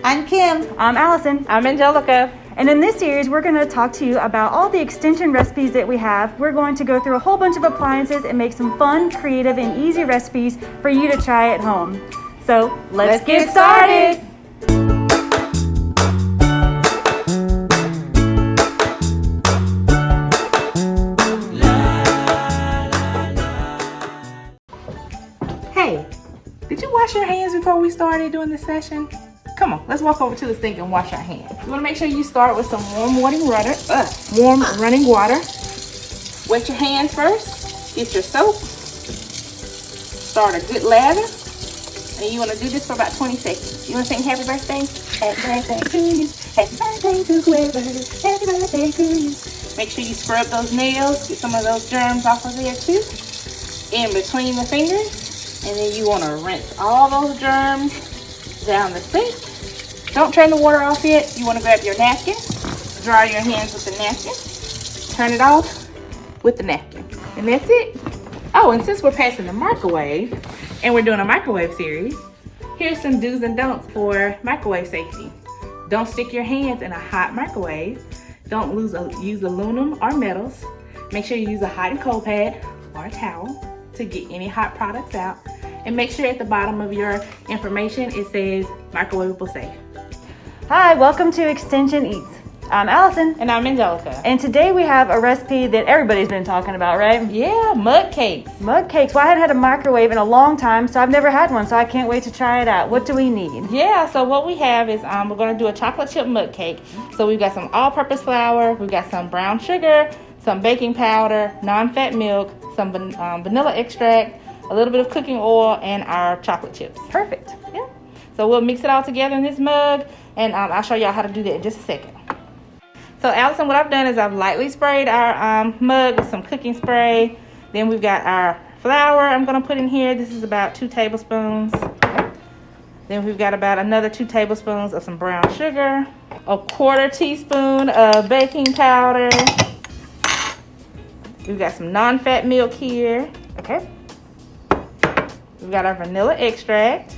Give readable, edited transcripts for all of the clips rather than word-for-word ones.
I'm Kim. I'm Allison. I'm Angelica. And in this series, we're going to talk to you about all the extension recipes that we have. We're going to go through a whole bunch of appliances and make some fun, creative, and easy recipes for you to try at home. So let's get started. Hey, did you wash your hands before we started doing this session? Come on, let's walk over to the sink and wash our hands. You want to make sure you start with some warm running water. Wet your hands first. Get your soap. Start a good lather. And you want to do this for about 20 seconds. You want to sing happy birthday? Happy birthday to you. Happy birthday to whoever. Happy birthday to you. Make sure you scrub those nails. Get some of those germs off of there too. In between the fingers. And then you want to rinse all those germs down the sink. Don't turn the water off yet. You want to grab your napkin, dry your hands with the napkin, turn it off with the napkin, and that's it. Oh, and since we're passing the microwave and we're doing a microwave series, here's some do's and don'ts for microwave safety. Don't stick your hands in a hot microwave. Don't use aluminum or metals. Make sure you use a hot and cold pad or a towel to get any hot products out. And make sure at the bottom of your information it says microwavable safe. Hi, welcome to Extension Eats. I'm Allison. And I'm Angelica. And today we have a recipe that everybody's been talking about, right? Yeah, mug cakes. Mug cakes. Well, I hadn't had a microwave in a long time, so I've never had one, so I can't wait to try it out. What do we need? Yeah, so what we have is we're going to do a chocolate chip mug cake. So we've got some all-purpose flour, we've got some brown sugar, some baking powder, non-fat milk, some vanilla extract, a little bit of cooking oil, and our chocolate chips. Perfect. Yeah. So we'll mix it all together in this mug, and I'll show y'all how to do that in just a second. So Allison, what I've done is I've lightly sprayed our mug with some cooking spray. Then we've got our flour I'm going to put in here. This is about 2 tablespoons. Then we've got about another 2 tablespoons of some brown sugar, a 1/4 teaspoon of baking powder. We've got some non-fat milk here. Okay. We've got our vanilla extract.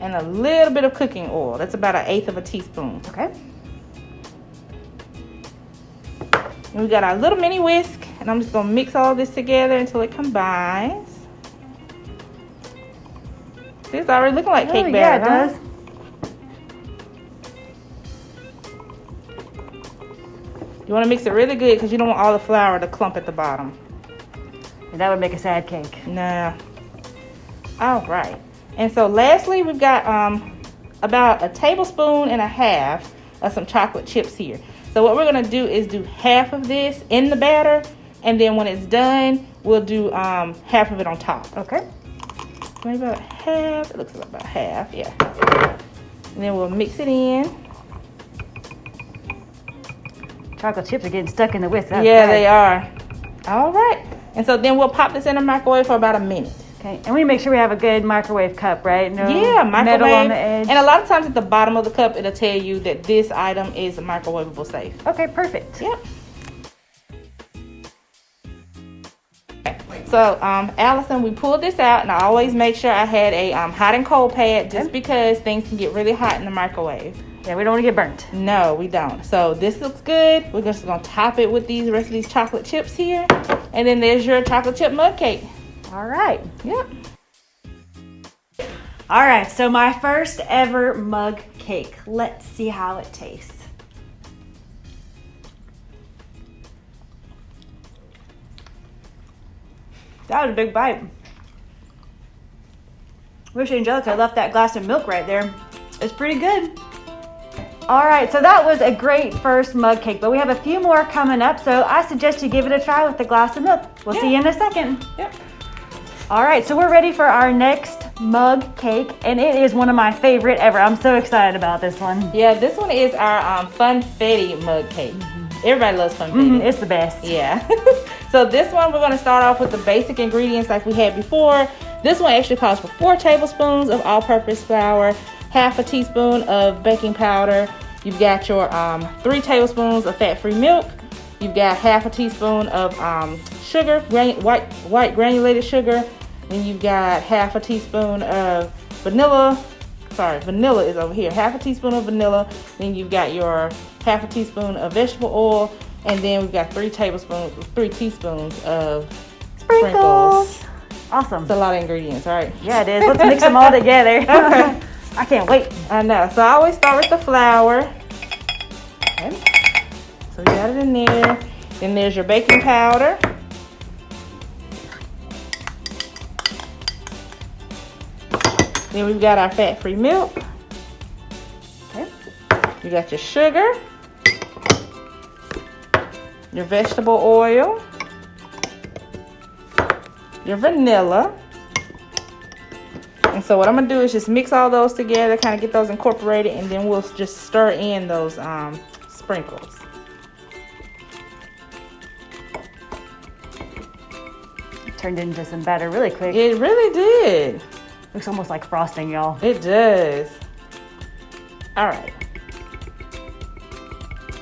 And a little bit of cooking oil. That's about 1/8 of a teaspoon. Okay. And we got our little mini whisk. And I'm just going to mix all this together until it combines. See, it's already looking like cake batter. Yeah, it does. You want to mix it really good because you don't want all the flour to clump at the bottom. And that would make a sad cake. Nah. All right. And so lastly, we've got about 1.5 tablespoons of some chocolate chips here. So what we're going to do is do half of this in the batter. And then when it's done, we'll do half of it on top. Okay. Maybe about half. It looks like about half, yeah. And then we'll mix it in. Chocolate chips are getting stuck in the whisk. Yeah, they are. All right. And so then we'll pop this in the microwave for about 1 minute. Okay, and we make sure we have a good microwave cup, right? No microwave. metal on the edge. And a lot of times at the bottom of the cup, it'll tell you that this item is microwavable safe. Okay, perfect. Yep. So, Allison, we pulled this out, and I always make sure I had a hot and cold pad just because things can get really hot in the microwave. Yeah, we don't want to get burnt. No, we don't. So this looks good. We're just going to top it with the rest of these chocolate chips here. And then there's your chocolate chip mug cake. All right. Yep. All right, so my first ever mug cake. Let's see how it tastes. That was a big bite. Wish Angelica left that glass of milk right there. It's pretty good. All right, so that was a great first mug cake, but we have a few more coming up, so I suggest you give it a try with the glass of milk. We'll see you in a second. Yep. All right, so we're ready for our next mug cake, and it is one of my favorite ever. I'm so excited about this one. Yeah, this one is our funfetti mug cake. Everybody loves funfetti. It's the best. Yeah. So this one, we're going to start off with the basic ingredients like we had before. This one actually calls for 4 tablespoons of all-purpose flour, 1/2 teaspoon of baking powder. You've got your 3 tablespoons of fat-free milk. You've got 1/2 teaspoon of sugar, white granulated sugar. Then you've got 1/2 teaspoon of vanilla is over here. Half a teaspoon of vanilla. Then you've got your half a teaspoon of vegetable oil. And then we've got 3 teaspoons of sprinkles. Awesome. It's a lot of ingredients, all right? Yeah, it is. Let's mix them all together. Okay. I can't wait. I know. So I always start with the flour. Okay. So we got it in there. Then there's your baking powder. Then we've got our fat-free milk. Okay. You got your sugar, your vegetable oil, your vanilla. And so what I'm gonna do is just mix all those together, kind of get those incorporated, and then we'll just stir in those sprinkles. It turned into some batter really quick. It really did. Looks almost like frosting, y'all. It does. All right.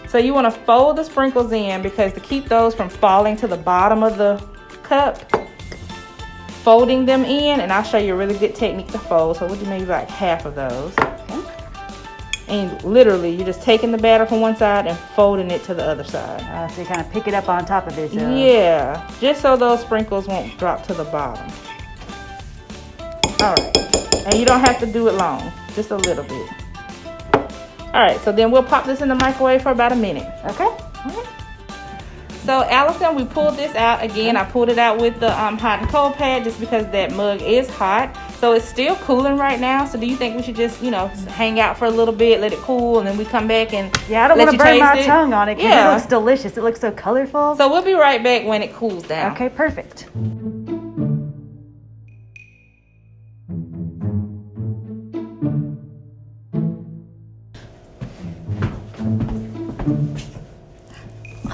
So you want to fold the sprinkles in, because to keep those from falling to the bottom of the cup, folding them in, and I'll show you a really good technique to fold. So we'll do maybe like half of those. Okay. And literally, you're just taking the batter from one side and folding it to the other side. So you kind of pick it up on top of it. Yeah, just so those sprinkles won't drop to the bottom. All right, and you don't have to do it long, just a little bit. All right, so then we'll pop this in the microwave for about a minute. Okay. So Allison, we pulled this out again. I pulled it out with the hot and cold pad just because that mug is hot. So it's still cooling right now. So do you think we should just, hang out for a little bit, let it cool, and then we come back and I don't want to burn my tongue on it because it looks delicious. It looks so colorful. So we'll be right back when it cools down. Okay, perfect.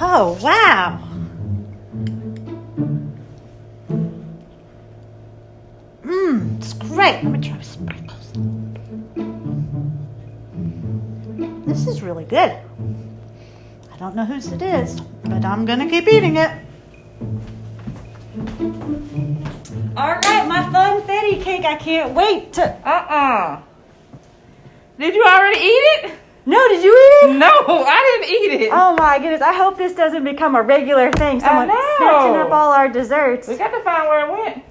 Oh, wow. It's great. Let me try the sprinkles. This is really good. I don't know whose it is, but I'm gonna keep eating it. All right, my funfetti cake. I can't wait to... Did you already eat it? No, did you eat it? No, I didn't eat it. Oh my goodness, I hope this doesn't become a regular thing. Someone snatching up all our desserts. We got to find where it went.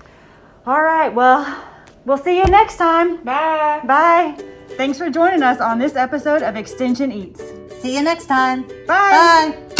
All right, well, we'll see you next time. Bye. Bye. Thanks for joining us on this episode of Extension Eats. See you next time. Bye. Bye.